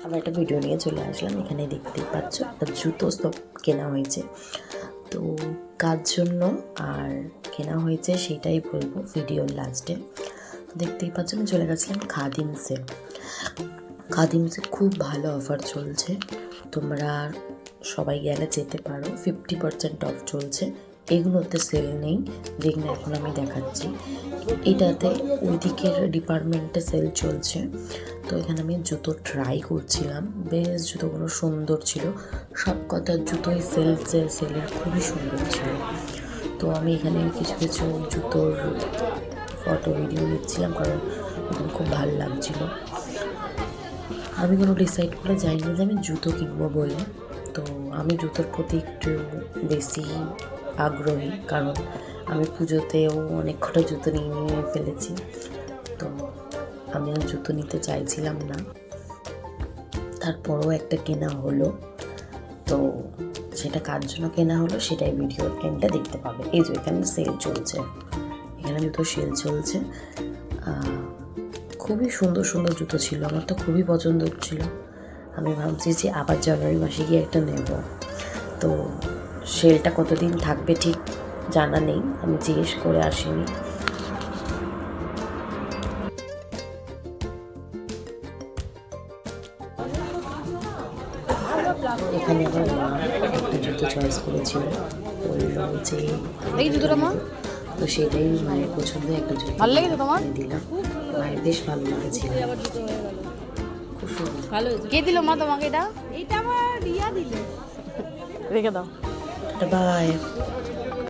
আবার একটা ভিডিও নিয়ে চলে আসলাম। এখানে দেখতেই পাচ্ছ একটা জুতো সব কেনা হয়েছে, তো কার জন্য আর কেনা হয়েছে সেটাই বলবো ভিডিওর লাস্টে। তো দেখতেই পাচ্ছ আমি চলে গেছিলাম খাদিমসে। খাদিমসে খুব ভালো অফার চলছে, তোমরা সবাই গেলে যেতে পারো। 50% অফ চলছে। এগুলোতে সেল নেই, যেগুলো এখন আমি দেখাচ্ছি। এটাতে ওই দিকের ডিপার্টমেন্টে সেল চলছে। তো এখানে আমি জুতো ট্রাই করছিলাম, বেশ জুতোগুলো সুন্দর ছিল। সব কটা জুতোই সেলের খুবই সুন্দর ছিল। তো আমি এখানে কিছু কিছু জুতোর ফটো ভিডিও নিচ্ছিলাম, কারণ এগুলো খুব ভালো লাগছিলো। আমি কোনো ডিসাইড করে যাইনি যে আমি জুতো কিনবো বলে। তো আমি জুতোর প্রতি একটু বেশি আগ্রহী, কারণ আমি পুজোতেও অনেক কটা জুতো নিয়ে ফেলেছি। তো আমি আর জুতো নিতে চাইছিলাম না, তারপরও একটা কেনা হলো। তো সেটা কার জন্য কেনা হলো সেটাই ভিডিওর এন্ডে দেখতে পাবে। এই যে এখানে সেল চলছে, এখানে জুতো সেল চলছে। খুবই সুন্দর সুন্দর জুতো ছিল, আমার তো খুবই পছন্দ হচ্ছিল। আমি ভাবছি যে আবার জানুয়ারি মাসে গিয়ে একটা নেব। তো সেলটা কতদিন থাকবে ঠিক জানা নেই, আমি জিজ্ঞেস করে আসিনি। এখানে আমার মা একটা জুতো চয়েস করেছিল, বললো যে এই জুতোটা মা, তো সেটাই মায়ের পছন্দ একটা জুতো ভালো লেগেছে তোমার? দিলাম। মায়ের বেশ ভালো লেগেছিল, খুব সুন্দর। ভালো কে দিল মা তোমাকে এটা? এটা আমার রিয়া দিল। রেখে দাও। বাই।